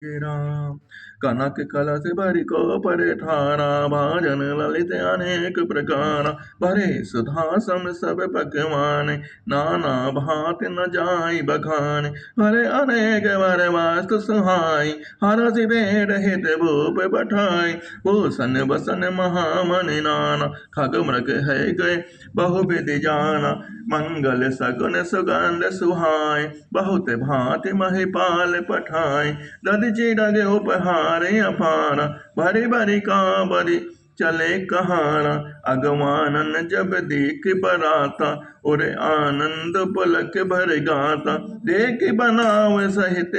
जय राम। कनक कलश भरि को परिठारा, भाजन ललित अनेक प्रकार। भरे सुधा सम सब पकवान, नाना भांति न जाय बखान। भरे अनेक वर वास्तु सुहाई, हरषि बेर हित भूप पठाई। भूषण बसन महामन नाना, खग मृग है गए बहुविधि जाना। मंगल सगुन सुगंध सुहाय, बहुत भांति महिपाल पठाय। दधि चिरग उपहार अपार, भरी भरी कांवरि चले कहारा। अगवानन जब देख बराता, उरे आनंद पुलक भर गाता। देख बनाव सहित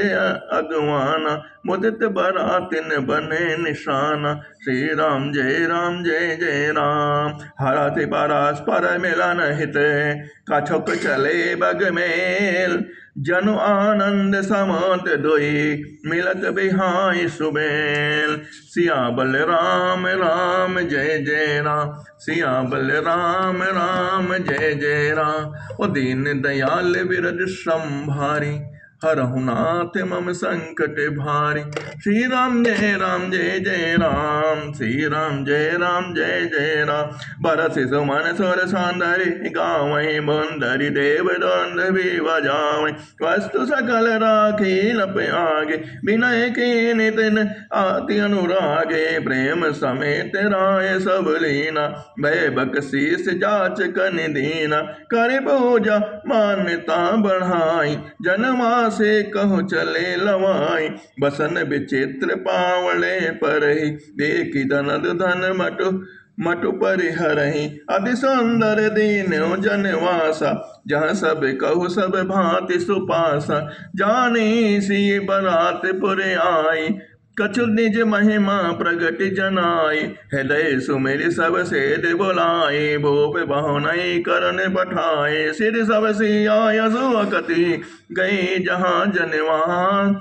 अगवाना, मुदित बरातिन बने निशाना। श्री राम जय जय राम। हरति परस्पर मिलन हित, कछुक चले बग मेल। जनु आनंद समत दोई, मिलत बिहाई सुबेल। सियाबल राम राम जय जय राम, सियाबल राम राम जय जय राम। ओ दीन दयाल विरज संभारी, हरहु नाथ मम संकट भारी। श्री राम जय राम, श्री राम जय जय राम। बरस सुमन सुर सौंदर्य, गावहि बंदरि देव दोंदभी बजावहि। वस्तु सकल राखी लप आगे, विनय की नितिन आति अनुरागे। प्रेम समेत राय सब लीना, भय बख्शीस जाच कन दीना। कर पूजा मान्यता बढ़ाई, जन्मा से कहु चले लवाई। बसन विचित्र पावले परहि, देखि दनद धन मटु परिहरहि। अति सुंदर दीन्यो जनवासा, जहाँ सब कहु सब भांति सुपासा। जानी सी बरात पुर आई, कछु निज महिमा प्रगट जनाई। हृदय सुमिर सब सेध बुलाए, भूप बहुनई करन पठाए। सिर सब सिया सुअकति, गई जहाँ जनवान।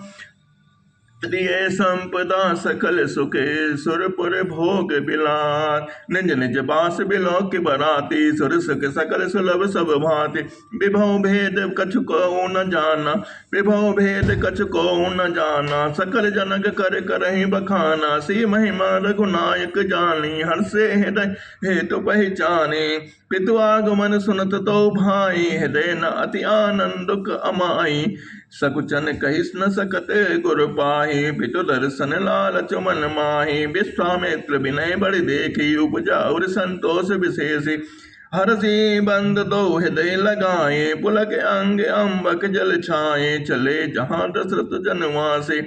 लिए संपदा सकल सुखे, सुरपुर भोग बिलास। निज निज बास बिलोक बराती, सुर सुख सकल सुलभ सब भांति। विभव भेद कछु को न जाना, विभव भेद कछु को न जाना। सकल जनक कर करहि बखाना, सी महिमा रघुनायक जानी। हर्षे हृदय हेतु पहचाने, पितु आगमन सुनत तो भाई। हृदय न अति आनंदुक अमाई, सकुचन कहिस न सकत गुर पाहि। पितु दर्शन लालच मन माहि, विश्वामित्र विनय बड़ि देखी। उपजा और संतोष विशेषी, हरषि बंद दो हृदय लगाए। पुलक अंग अम्बक जल छाए, चले जहाँ दशरथ जनवासे।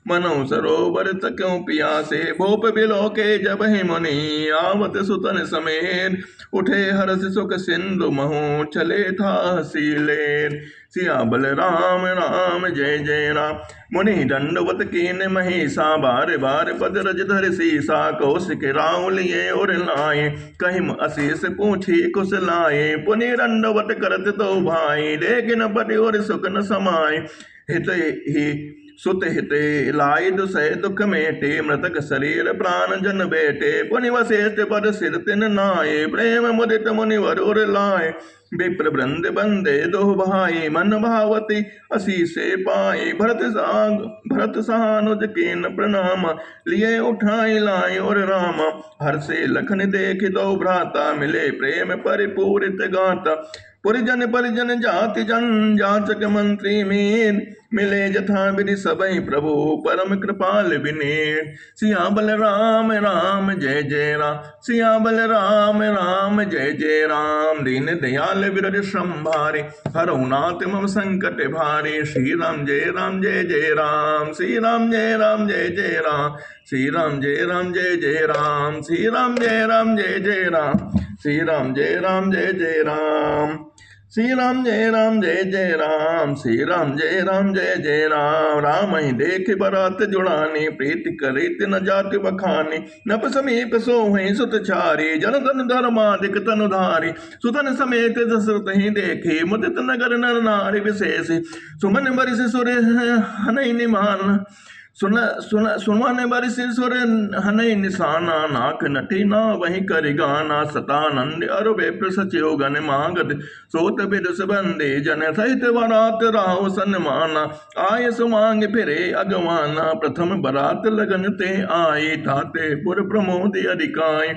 मनो सरोवर तक्यों पियासे, भूप बिलोके जब ही मुनि। आवत सुतन समेत, उठे हर्ष सुख सिंधु महु। चले था हसीलेर, सियाबल राम राम जय जय राम। मुनि दंडवत कीन महिषा, बार बार पद रज धर सीसा। कौशिक राव लिए और लाए, कहिम अशीष पूछी कुश लाए। पुनि दंडवत करत तो भाई, लेकिन पति और सुख न समाये। हित ही सुत हिते लाई दुसह दुख मेटे, मृतक शरीर प्राण जन बेटे। पुनि वशिष्ठ पद सिर तिन नाये, प्रेम मुदित मुनिवर और लाए। विप्र वृंद बंदे दो भाई, मन भावती असीसे पाए। भरत सहानुज कीन प्रणाम, लिए उठाई लाई और रामा। हर्षे लखन देख दो भ्राता, मिले प्रेम परिपूरित गाता। पुरिजन परिजन जाति जन, जाचक मंत्री मीर। मिले जथा विधि सबहि प्रभु, परम कृपाल विनीत। सियाबल राम राम जय जय राम, सियाबल राम राम जय जय राम। दीन दयाल विरज संभारे, हरहु नाथ मम संकट भारे। श्री राम जय जय राम, श्री राम जय जय राम। श्री राम जय जय राम, श्री राम जय जय राम। श्री राम जय जय राम, श्री राम जय जय राम। श्री राम जय जय राम। राम ही देख बरात जुड़ानी, प्रीत करे तिन जाति बखानी। नप समीप सोहि सुत चारी, जन धन धर्माधिक तनुधारी। सुतन समेत दशरथ ही देखे, मुदित नगर नर नारी विशेष। सुमन बरिस सुर हनई निमान, सुनवाने बारी सिर सुर हनई निशाना नाक नटी ना वही कर गाना सतानंद अरु बेप्र सचिव गण मागत सोत बिदस बंदे जन सहित बरात राहो सन्माना आय सुमांग फिरे अगवाना प्रथम बरात लगन ते आए ठाते पुर प्रमोद अधिकाय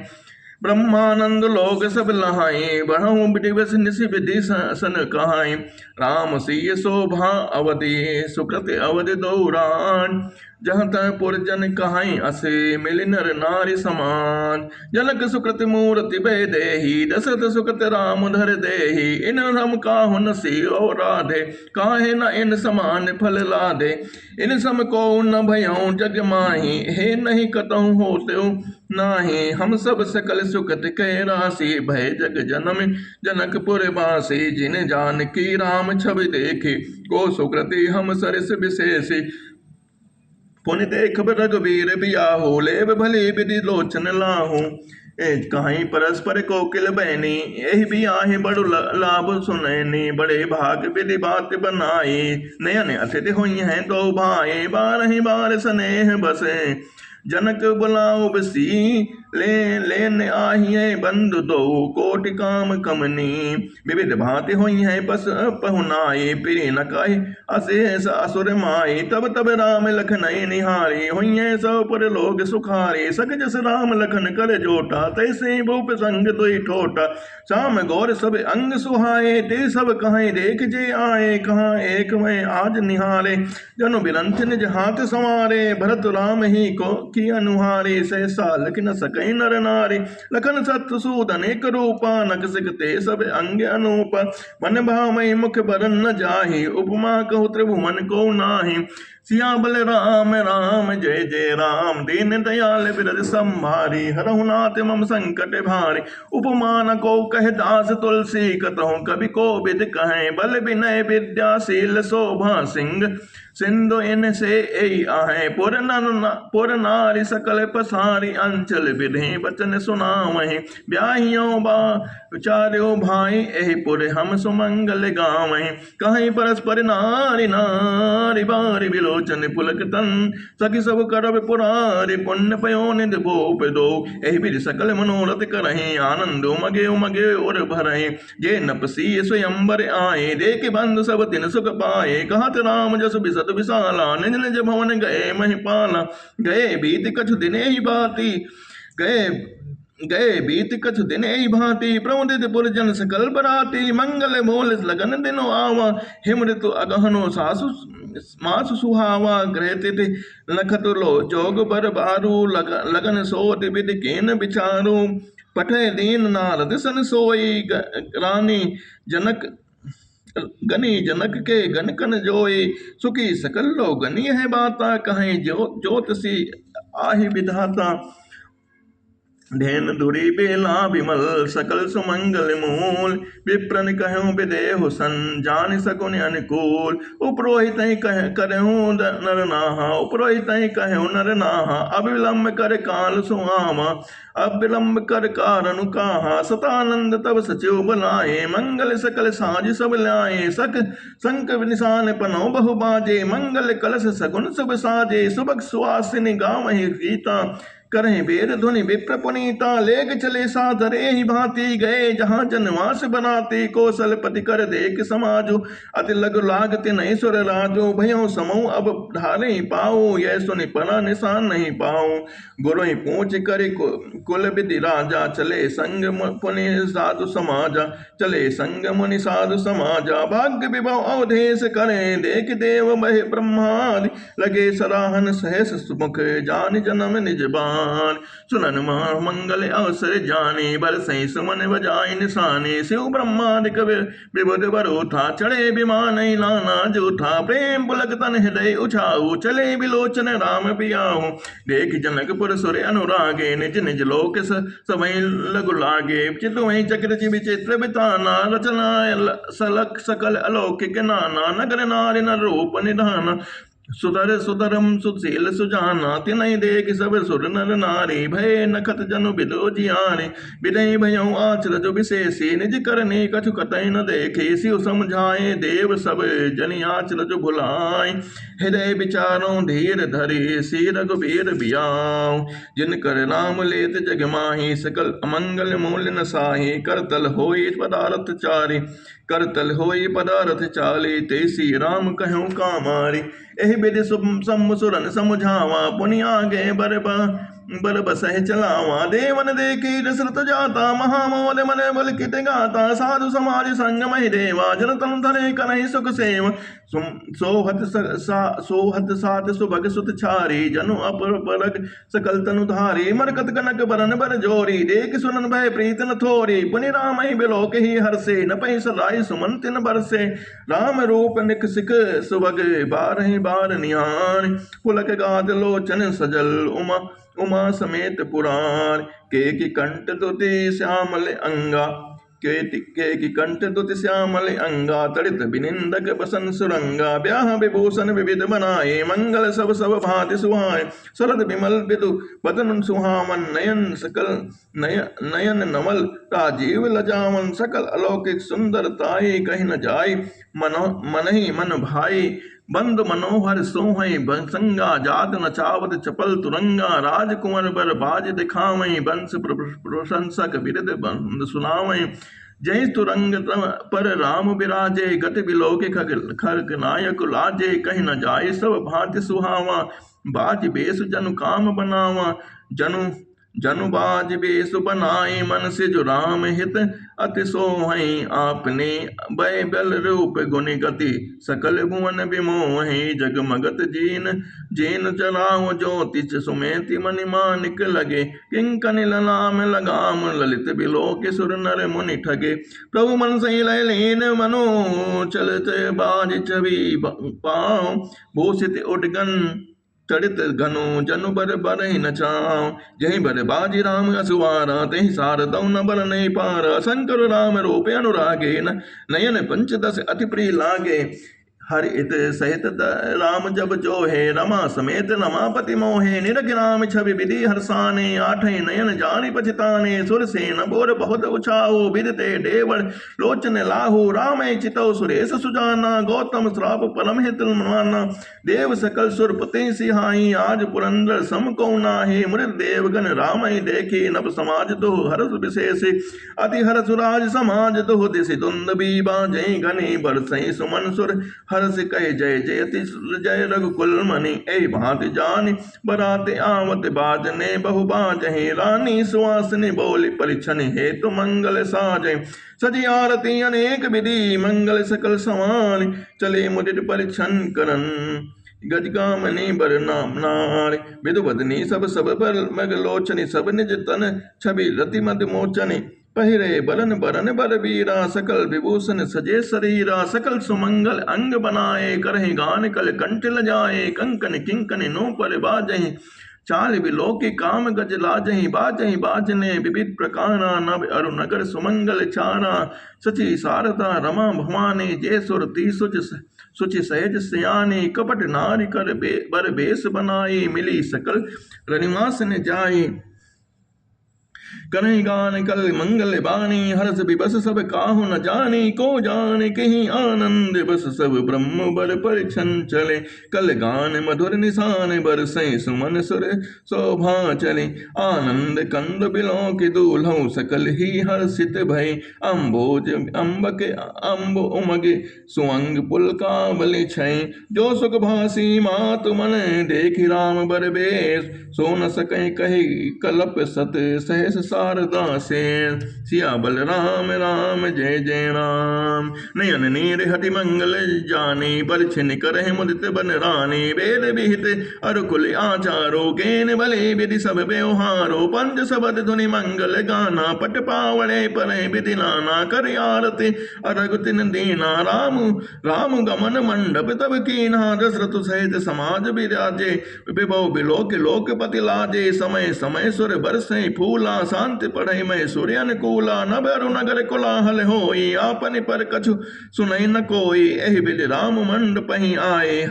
ब्रह्मानंद लोग सब लहाए बढ़ऊ दिवस निश विधि सन कहाए राम सिय शोभा अवधि सुकृत अवधि दौरान जहाँ तह पुरजन कहाई असे मिल नर नारी समान जनक सुकृत मूर्ति बह देही दशरथ सुकृत राम धर देही इन रम काहु न सी और राधे काहे न इन समान फल लादे इन सम को न भयऊ जग माही हे नहीं कतहु होते नाही हम सब सकल सुखत कह राशि भय जग जनम जनकपुर वासी जिन जान की राम छवि देखे को सुकृति हम सरस विशेषी पुनि देख रघुवीर बियाहू लेब भले विधि लोचन लाहू कहीं परस्पर कोकिल बहनी यही भी आहे बड़ु लाभ सुनैनी बड़े भाग विधि बात बनाई नयन अतिथि हुई हैं दो भाई बारही बार स्नेह बसे जनक बुलाओ बसी लेन आहिए बंधु दो कोटि काम कमनी विविध भांति हुई है पस पहुनाई पिरी न कही अशेष असुर माई तब तब राम लखन निहारी हुई है सब पर लोग सुखारी सक जस राम लखन कर जोटा तैसे भूप संग दुई ठोटा शाम गौर सब अंग सुहाए ते सब कहें देख जे आए कहाँ एक में आज निहारे जनु बिरंच निज हाथ संवारे भरत राम ही को की अनुहारे सहसा लख न सकै नर नारी लखन सत्य सूदन एक रूपा नक सिकते सब अंग अनूप मन भामय मुख बरन न जाहि उपमा कहु त्रिभुवन को नाही सिया बल राम राम जय जय राम दीन दयाल बिरज संभारी हरहु नाथ मम संकट भारी उपमान को कह दास तुलसी कतहु कवि को विद कहें बल विनय विद्याशील शोभा सिंह सिंधु इन से आहे पुर नारी सकल पसारी अंचल विधि बचन सुनावहि ब्याहियों बा चार्यो भाई एहि पुर हम सुमंगल गावहि कहीं परस्पर नारी नारी बारी विलोचन पुलक तन सखी सब करब पुरारी पुण्य पयो निध भूप दो एहि विधि सकल मनोरथ करहि आनंद उमगे और भरहि जे नपसी स्वयंवर आए देख बंधु सब दिन सुख पाए कहत राम जस बिसत विशाला निज निज भवन गए महिपाला गए बीत कछु दिन ही बाती गए बीत कछु दिन ही भांति प्रमुदित पुरजन सकल बराती मंगल मोल लगन दिनो आवा हिमृतु अगहनो सासु मासु सुहावा ग्रहतित लखत लो जोग बर बारू लगन सोत विद केन विचारू पठे दीन नारद सन सोई रानी जनक गनी जनक के गनकन जोई सुखी सकल लो गनी है बाता कहें ज्योतसी आहि विधाता धेन धुरी बेला विमल सकल सुमंगल मूल विप्रन कहूँ विदेहु सन जान सकुन अनुकूल उपरोहित कहूँ नर नाहा उपरोहित कहूँ नर नाहा अविलंब कर काल सुहावा अब विलंब कर कारण कहा सतानंद तब सचिव बुलाए मंगल सकल साज सब लाए सक संक निशान पनो बहु बाजे मंगल कलश सगुन सब साजे सुबक सुहासिनी गावहि गीता करें वेद ध्वनि विप्र पुनीता लेग चले साधरे ही भांति गए जहाँ जनवास बनाते कौशलपति कर देख समाजो अति लग लागते नहीं सुर राजो भयो समो अब धारे पाओ यह सुनि पना निशान नहीं पाओ गुरु ही पूछ करे कुल विधि राजा चले संग पुनि साधु समाजा चले संग मुनि साधु समाजा भाग्य विभव अवधेश करें देख देव बहे ब्रह्मादि लगे सराहन सहस सुमुख जान जन्म निजबान सुनन मंगल अवसर जाने बरसई सुमन बजाय निशाने शिव ब्रह्मादिक विबुध बरोथा चढ़े विमान लाना जूठा प्रेम पुलक तन हृदय उछाऊ चले विलोचन राम पियाऊ देख जनकपुर सुर अनुरागे निज निज लोक समय लघु लागे चितुहि चक्र विचित्र बिताना रचना सलक सकल अलौकिक नाना नगर नारी न रूप निधान सुधर सुधरम सुशील सुजाना तिनहि देख सब सुर नर नारी भय नखत जनु बिदो जियारे बिदई भयउ आचरज विशेषी निज करने कछु कतई न देखे सिउ समझाए देव सब जनि आचरज भुलाए हृदय विचारों धीर धरे सी रघुबीर बियाऊ जिन कर नाम लेत जग माही सकल अमंगल मूल न साही करतल होई पदारथ चारि करतल होई पदारथ चाले तेसी राम कहूँ कामारी एहि विधि सुरन समुझावा पुनि आगे बर बसह चलावा देवन देखी दशरथ जाता महामोल मन बल कित गाता साधु समाज संग महि देवा जन तन धरे कनहि सुख सेव सोहत सात सुभग सुत छारी जनु अपर सकल तनु धारी मरकत कनक बरन बर जोरी देख सुनन भय प्रीत न थोरी पुनि राम ही बिलोक ही हर्षे न पहि सलाई सुमन तिन बरसे राम रूप निक सिक सुभग बारहि बार निहार पुलक गाद लोचन सजल उमा समेत पुराण के कंठ दुति श्यामल अंगा के की कंठ दुति श्यामल अंगा तड़ित बिनिंदक बसन सुरंगा ब्याह विभूषण विविध बनाए मंगल सब सब भांति सुहाए शरद विमल विदु बदन सुहावन नयन सकल नयन नमल राजीव लजावन सकल अलौकिक सुंदरताई कहीं न जाय मन ही मन भाई बंद मनोहर सोहई संगा जात नचावत चपल तुरंगा राजकुंवर बर बाज दिखावई बंश प्रशंसक बिरद बंद सुनावई जय तुरंग पर राम विराजे गति बिलोके खग नायक लाजे कहीं न जाय सब भांति सुहावा बाज बेस जनु काम बनावा जनु बाज बेस बनाए मन से जो राम हित अति सोहई आपने भय बल रूप गुण गति सकल भुवन विमोहि जगमगत जीन चलाओ ज्योतिष सुमेति मणि मानिक लगे किंकन नाम लगाम ललित बिलोक सुर नर मुनि ठगे प्रभु मन सही लीन मनो चलत बाज छवि पाओ भूषित उडगन चढ़ित घनु जनु बर बरहि नचाओ जहि बर बाजी राम असुवारा तहि सारदौ न बर नहीं पारा शंकर राम रूप अनुरागे नयन पंचदश अति प्रिय लागे हर इत सहित राम जब जो है रमा समेत रमापति मोहे निरख राम छवि विधि हर्षाने आठे नयन जानि पछिताने सुर सेन बोर बहुत उछाओ विदते देवर लोचन लाहु राम चितौ सुरेश सुजाना गौतम श्राप परम हित माना देव सकल सुरपति सिहाई आज पुरंदर सम को नाहे मृत देवगण राम देखी नभ समाज दो हर्ष विशेष अति हर्ष राज समाज दो दिशि दुंद बीबा जय घनी बरसई सुमन सुर हर्ष कहे जय जयति जय रघुकुल मणि ए भांति जानि बराते आवत बाजने बहु बाजहि रानी सुवासिनी बोली परिछन हेतु मंगल साजय सजी आरती अनेक विधि मंगल सकल समान चले मुदित परिछन करन गजगामनी बर नाम नार विदुबदनी सब पर मगलोचनी सब निज तन छवि रति मद मोचनी पहिरे बरन बरन बर वीरा सकल विभूषण सजे शरीरा सकल सुमंगल अंग बनाए करहि गान कल कंठ लजाए कंकन किंकन नो पर बाजहि चाल बिलोकी काम गज लाजहि बाजहि बाजने विविध प्रकारा नभ अरु नगर सुमंगल चारा सची सारदा रमा भवानी जय सुर ती सुचि सहज सयानी कपट नारी कर बर बेस बनाई मिली सकल रनिवास ने जाई कन्हई गान कल मंगल बानी हर्ष विबस सब काहु न जानी को जान कहीं आनंद बस सब ब्रह्म बर परिछन चले कल गान मधुर निशान बरसै सुमन सुर शोभा चले आनंद कंद बिलो के दूल्हौ सकल ही हर्षित भय अम्बोज अम्बक अम्ब उमगे सुअंग पुलकावली छै जो सुख भासी मात मन देखि राम बर बेस सो न सकै कही कलप सत सहस शारदा से सिया बल राम राम जय जय राम नयन नीर हति मंगल जानी परिछिन करहि मुदित बन रानी वेद विहित अरुकुल आचारो केन बले विधि सब व्यवहारो पंच शबद धुनि मंगल गाना पट पावड़े पर विधि नाना कर आरती अरगुतिन दीना राम राम गमन मंडप तब कीना दशरथ सहित समाज विराजे विभव बिलोक लोकपति लाजे समय समय सुर बरसे फूला शांति पढ़ई में सूर्य अनुकूला नभ अरु नगर कोलाहल होई आपन पर कछु सुनई न कोई एहि विधि राम मंडप ही आए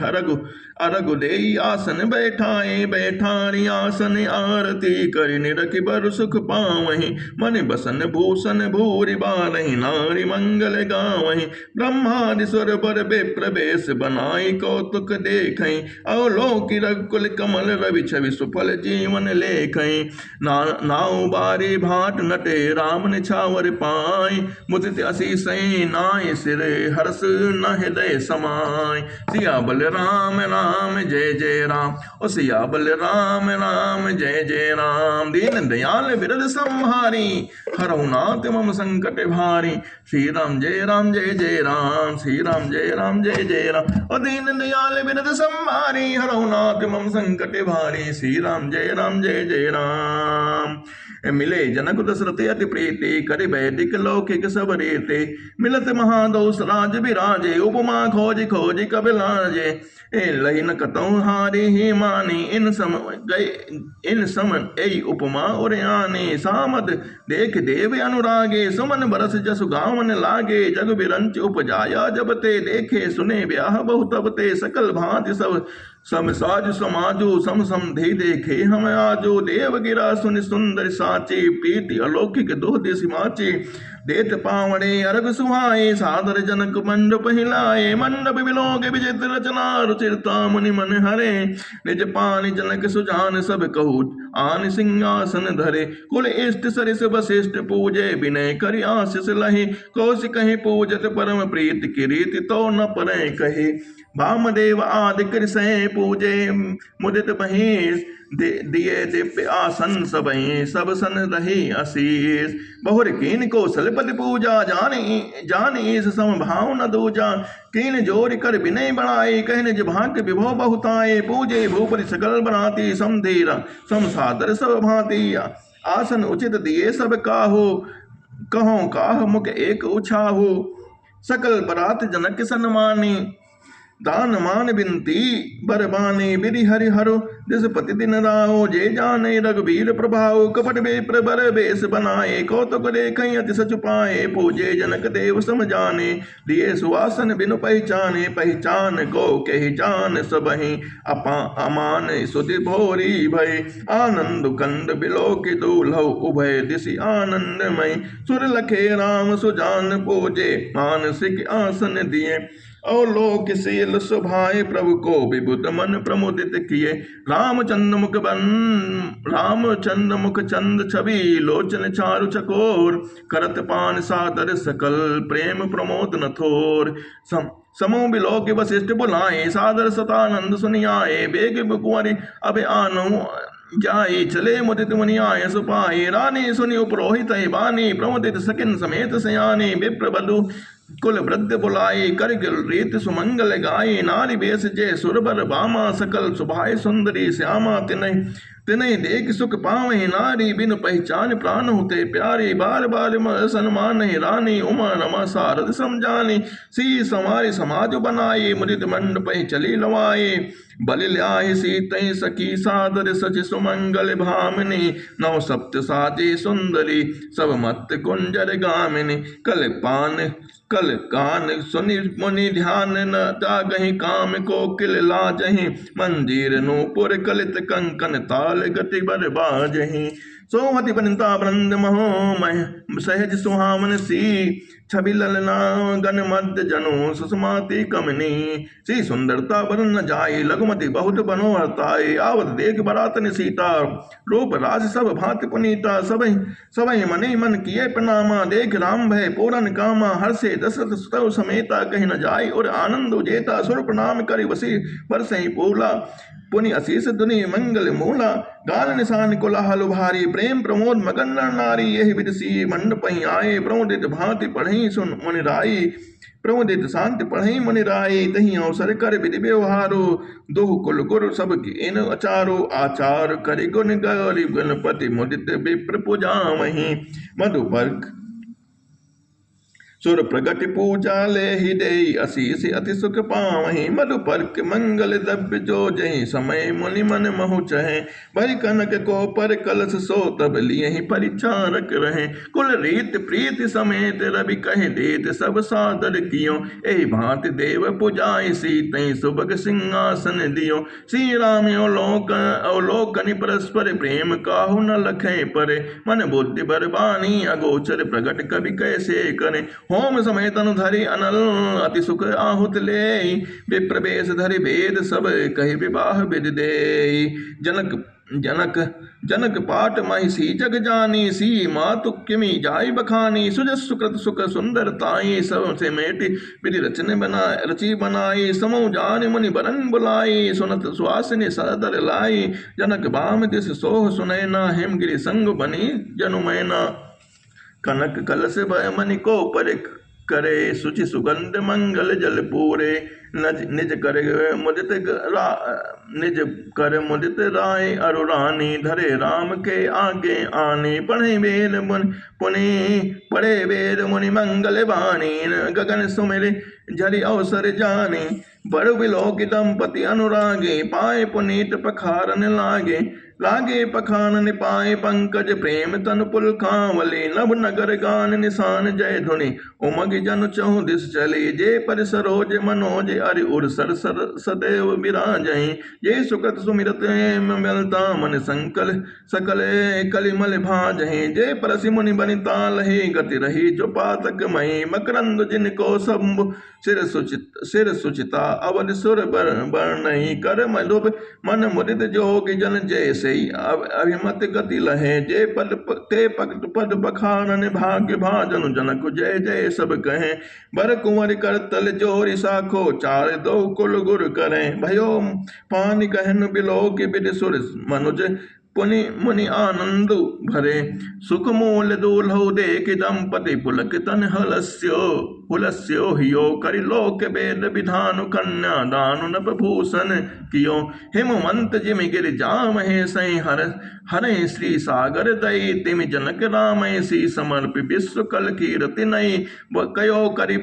अरगु देई आसन बैठाए, बैठारी आसन आरती करि निरखि बर सुख पावहीं। मन बसन भूषण भूरि बारहि, नारी मंगल गावहीं। ब्रह्मादि स्वर बर विप्र बेश बनाई, कौतुक देखहीं। अवलोकि रघुकुल कमल रवि छवि, सुफल जीवन लेखहीं। नाउ बारी भाट नटे, राम निछावर पाई। मुदित असीस नाय सिर, हर्ष न हृदय समाय। सिया बल राम राम जय जय राम, ओ सिया बल राम राम जय जय राम। दीन दयाल बिरद संहारी, हरहु नाथ मम संकट भारी। श्री राम जय जय राम, श्री राम जय जय राम। ओ दीन दयाल बिरद संहारी, हरहु नाथ मम संकट भारी। श्री राम जय जय राम। मिले जनक दशरथ अति प्रीति, करि वैदिक लौकिक सब रीति। मिलत महादोष राज बिराजे, उपमा खोज खोज कबि लाजे। लही न कतहु हारी ही मानी, इन सम ऐ उपमा और आनी। सामद देख देव अनुरागे, सुमन बरस जसु गावन लागे। जग बिरंच उपजाया जब ते, देखे सुने ब्याह बहु तब ते। सकल भांति सब साजु समाजो, सम समधि देखे हम आजो। देव गिरा सुनि सुंदर साची, प्रीति अलौकिक दो दिस माची। देत पावड़े अर्घ सुहाए, सादर जनक मंडप हिलाए। मंडप बिलोक विचित्र रचना, रुचिरता मुनि मन हरे। निज पानि जनक सुजान, सब कहू आन सिंहासन धरे। कुल इष्ट सरिस वशिष्ठ पूजे, विनय करि आशीष लहि। कौशिक कहि पूजत परम प्रीति, की रीति तो न परै कहे। वामदेव आदि कृषय पूजे, मुदित महेश दिए दिव्य आसन सबहि। सब सन रही असीस, बहुर कीन कौशलपति पूजा। जान ईस सम भाव न दूजा। कीन जोर कर विनय बढ़ाए, कह निज भाग्य विभव बहुताए। पूजे भूपरि सकल बनाती, समधीरा सम सादर सब भांति। आसन उचित दिए सब काहू, कहो काह मुख एक उछाहू। सकल बरात जनक सन्मानी, दान मान बिनती बरबाने। बिरि हरि हरो दिस पति दिन राहो, जे जाने रघुबीर प्रभाव। कपट विप्र बर बेस बनाए, कौतुक देखै अति सच पाए। पूजे जनक देव सम जाने, दिए सुवासन बिनु पहचाने। पहचान को कहि जान सबहि, अमान सुधि भोरी भय। आनंद कंद बिलोक दूल्हौ, उभय दिशि आनंदमय। सुर लखे राम सुजान पूजे, मानसिक आसन दिए। अवलोकशील सुभाए, प्रभु को विभुत मन प्रमुदित किए। रामचंद्र मुख चंद छवि, लोचन चारु चकोर। करत पान सादर सकल, प्रेम प्रमोद न थोर। समूह बिलोक वशिष्ठ बुलाए, सादर सतानंद सुनियाए। बेग कुंवरि अब आनो जाए, चले मुदित मुनि आय सुपाए। रानी सुनि उपरोहित बानी, प्रमुदित सकिन समेत सयाने। विप्र बधु कुल वृद्ध बुलाए, कर रीत सुमंगल गाये। नारी बेस जय सुरबर बामा, सकल सुभाय सुंदरी श्यामा। तिनहि देख सुख पावहि नारी, बिन पहचान प्राण होते प्यारी। बार बार सन्मान रानी, उमा रमा सारद समझानी। सी समारि समाज बनाए, मुदित मंडप चली लवाए। बलि ल्याहि सीतहि सखी, सादर सच सुमंगल भामिनी। नौ सप्त साजे सुंदरी, सब मत कुंजर गामिनी। कल कान सुनि मुनि ध्यान, न जागहि काम कोकिल लाजहि। मंजीर नूपुर कलित कंकन, ताल गति बर बाजहि। सोमति वनिता वृंद महो मह, सहज सुहावन सी। छवि ललना गण मध्य जनु, सुषमाति कमनी। सी सुंदरता बरन न जाए, लघुमति बहुत बनोहरताए। आवत देख बरातन सीता, रूप राज सब भांति पुनीता। सबहि मनि मन किए प्रणामा, देख राम भय पूरन कामा। हर्षे दशरथ सुतौ समेता, कहि न जाय और आनंद उजेता। सुर प्रणाम करि वसी परसहि पूला, पुनि असीस दुनि मंगल मूला। गान निशान कोलाहल भारी, प्रेम प्रमोद मगन नर नारी। यही विदसी मंडपहि आए, प्रमुदित भांति पढ़ई सुन मुनि राई। प्रमुदित शांति पढ़ई मुनि राई, तहि अवसर कर विधि व्यवहारो। दुह कुल गुरु सब इन अचारो, आचार करि गुण गौरी। गणपति मुदित विप्र पूजामहि, मधुपर्क सुर प्रगति पूजा ले ही दे असीस अति सुख पावहीं मधुपर्क मंगल द्रव्य जो जही समय मुनि मन महु चहे भरी कनक को पर कलश सो तब लिए ही परिचारक रहे कुल रीत प्रीति समेत रवि कहे देत सब सादर कियो एहि भांति देव पुजाई सीतई सुभग सिंहासन दियो श्री राम अवलोकनि परस्पर प्रेम काहु न लखे परे मन बुद्धि बरबानी अगोचर प्रगट कवि कैसे करे होम समेत धरि अनल अति सुख आहुत ले विप्रवेश धरि वेद सब कहि विवाह विधि दे जनक पाट महिषी जग जानी सी मातु किमि जाय बखानी सुजस सुकृत सुख सुंदरताई सब से मेटी विधि रची बनाई समो जान मुनि बरन बुलाई सुनत सुहासिनी सदर लाई जनक बाम दिस सोह सुनैना हेमगिरि संग बनी जनुमैना कनक कलश भय मनि को पर करे सुचि सुगंध मंगल जल पूरे निज कर मुदित राय अरुरानी धरे राम के आगे आने पढ़े वेद मुनि मंगल बानी गगन सुमिर झरि अवसर जाने बड़ बिलोक दंपति अनुरागे पाए पुनीत पखारन लागे पखान पाए पंकज प्रेम तन पुल कांवले नभ नगर गान निशान जय धुनि उमग जन चहु दिस चले जे पर सरोज मनोज अरि उर सर सदैव विराजहि जे सुकृत सुमिरत मिलता मन संकल सकल कलिमल भाजहि जे परसि मुनि बनिता लहि गति रही जो पातक मही मकरंद जिनको शंभु सिर सुचिता अवध सुर बरनहि कर मधुब मन मुदित जोग जन जय से अभिमत गति लहे जे पद बखानन भाग्य भाजन जनक जय जय सब कहें बर कुंवर कर तल जोरि साखो चार दो कुल गुर करें भयो पानी कहन बिलोक बिद सुर मनुज पुनि मुनि आनंद भरे सुख मूल दूल्हो देख दंपति पुलक तन हुलस्यो हियो करि लोक वेद विधानु कन्या दानु नभ भूषण कियो हिमवंत जिमि गिर जामहे सै हरे श्री सागर दई तिमि जनक रामय सी समर्पि विश्व कल कीर्ति नई कयो करे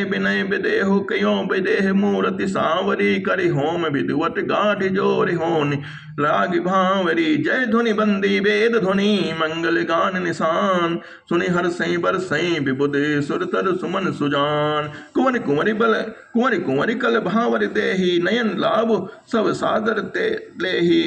विनय विदेहु कयो विदेह मूर्ति सांवरी करि होम विदुवत गाढ़ जोरि होनि लाग भावरी जय ध्वनि बंदी वेद ध्वनि मंगल गान निशान सुनि हर सई बर सई विबुध सुर तर सुमन सुजान कुंवरी कल भावर देहि नयन लाभ सब सादर ते लेहि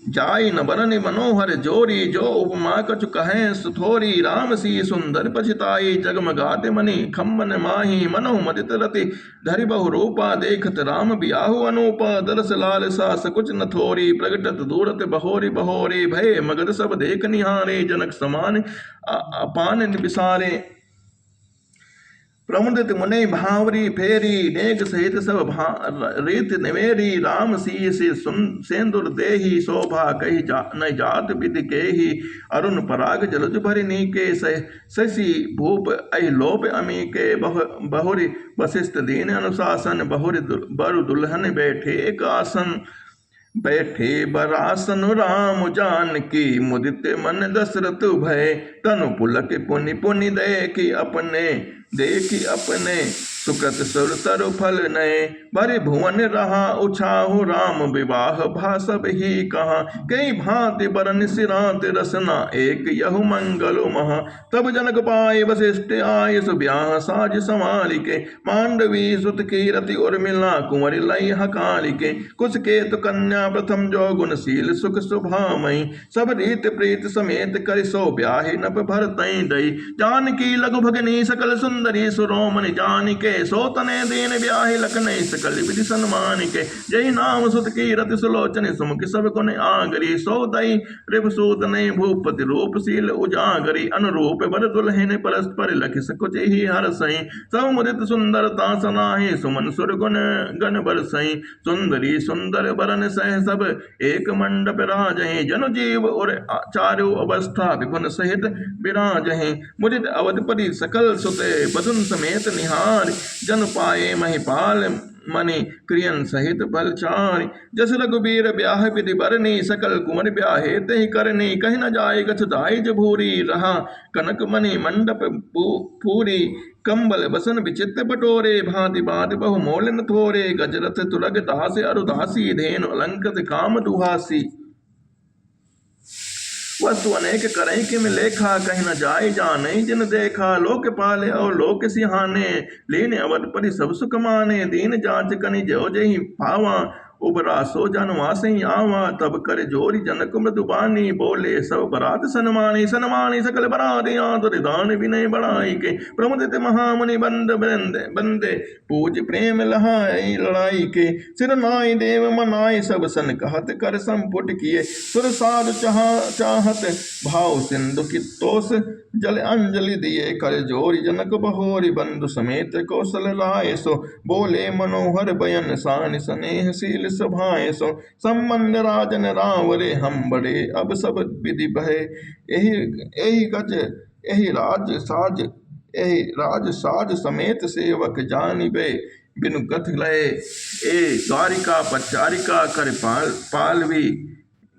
जाई न बरनि मनोहर जोरी जो उपमा कछु कहें सुथोरी राम सी सुंदर पछिताई जगमगाते मणि खम्बन माही मनो मदित रति धरि बहु रूपा देखत राम बियाहु अनूपा दरस लाल सा सकुच न थोरी प्रगटत दूरत बहोरी भय मगध सब देख निहारे जनक समान अपान बिसारे प्रमुदित मुनि भावरी फेरी नेक सहित सब रीत निवेरी राम सी सेंदुर देही शोभा कही न जात विधि केही अरुण पराग जलज भरि नीके शशि भूप अहिलोप अमी के बहुरी वशिष्ठ दीन अनुशासन बहुरी बरु दुल्हन बैठे एक आसन बैठे बरासन राम जानकी मुदित मन दशरथ भय तनु पुलक पुनि देखी अपने सुकृत सुर तरु फल नए भरि भुवन रहा उछाहु राम विवाह भाषब ही कहा कई भांति बरन सिरांत रसना एक यहु मंगल महा तब जनक पाए वशिष्ठ आय सुब्याह साज समालिके मांडवी सुत कीरति उर्मिला कुंवरी लई हकालिके कुछ केतु कन्या प्रथम जो गुणशील सुख सुभामयी सब रीत प्रीत समेत कर सो ब्याहि नप भरतई दई जानकी लघु भगनी सकल सुंदरी सुरोमणि जानिके सोतने दीन ब्याहि लखनई सकल विधि सन्मान के जय नाम सुत कीरति सुलोचन सुमुख सब गुण आगरी सोदई रिपुसूत नई भूपति रूपशील उजागरी अनुरूप बर दुल्हन परस्पर लख सकुच ही हर सही सब मुदित सुंदरता सनाहि सुमन सुर गुण गण बरसई सुंदरी सुंदर बरन सह सब एक मंडप राजहि जनु जीव और चारु अवस्था विपुन सहित विराजहि मुदित अवधपति सकल सुते बदुन समेत निहार जन पाए महिपाल मणि क्रियन सहित फलचारि। जस रघुबीर ब्याह विधि बरनी सकल कुंवर ब्याहे तहि करनी। कहीं न जाय गछ दाई भूरी रहा कनक मणि मंडप पूरी। कंबल बसन विचित्र बटोरे भांति भांति बहु मोल न थोरे। गजरथ तुरग दास अरुदासी धेनु अलंकृत काम दुहासी। वस्तु अनेक करई किम लेखा कहीं न जाय जाने जिन देखा। लोक पाले और लोक सिहाने लीन अवध परि सब सुख माने। दीन जांच कनि जो जहि पावा उबरा सो जनवासि आवा। तब कर जोरी जनक मृदुबानी बोले सब बरात सन्मानी। सन्मानी सकल बराती आदर दान विनय बढ़ाई के। प्रमुदित महामुनि बंदे पूज प्रेम लहाई लड़ाई के। सिर नाई देव मनाई सब सन कहत कर संपुट किए। सुर साध चाहत भाव सिंधु कितोष जल अंजलि दिए। कर जोरी जनक बहोरी बंधु समेत कौशल लाए। सो बोले मनोहर बयन सान स्नेह शील सभाए। सो संबंध राजन रावरे हम बड़े अब सब विधि बहे। एहि गज एहि राज साज समेत सेवक जानिबे। बिनु कथ लय ए द्वारिका पचारिका कर पालवी।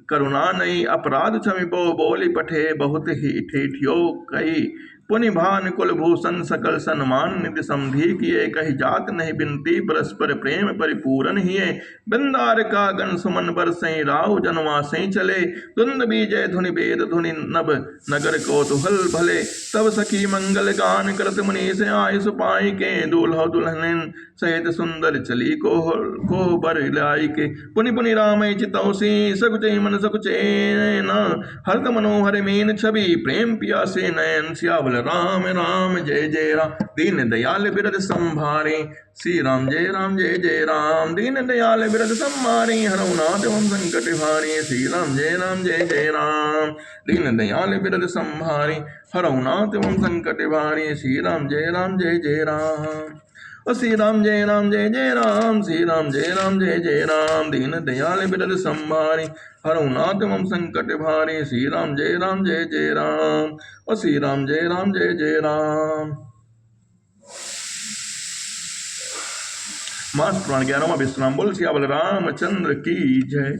करुणा नहीं अपराध क्षमिबो बोली पठे बहुत ही ठेठियो कही। पुनि भान कुलभूषण सकल सन्मान निधि समधि किए। कही जात नहीं बिनती परस्पर प्रेम परिपूरन हिये। बिंदार का गण सुमन बरसई राव जनवासई चले। धुंध बीजय धुनि वेद धुनि नभ नगर कौतूहल भले। तब सखी मंगल गान करत मुनीस आय सुपाई के। दूल्हा दुल्हन सहित सुंदर चली को बर लाई के। पुनि पुनि राम चितौसी सकुचै मन सकुचे न। हरत मनोहर मीन छवि प्रेम पियासे नयन। सियावल राम राम जय जय राम दीन दयाल बिरद संभारे। श्री राम जय राम दीन दयाल बिरद संभारे। हरऊ नाथ एवं संकट हारे। श्री राम जय राम दीन दयाल बिरद संभारे। हरऊ नाथ एवं संकट हारे। श्री राम जय राम। श्री राम जय राम श्री राम जय राम दीन दयाल बिरद संभारे। हरऊ नाथ मम संकट भारे। श्री राम जय राम और श्री राम जय राम। मास पुराण 11वां विश्राम बोल सियावल रामचंद्र की जय।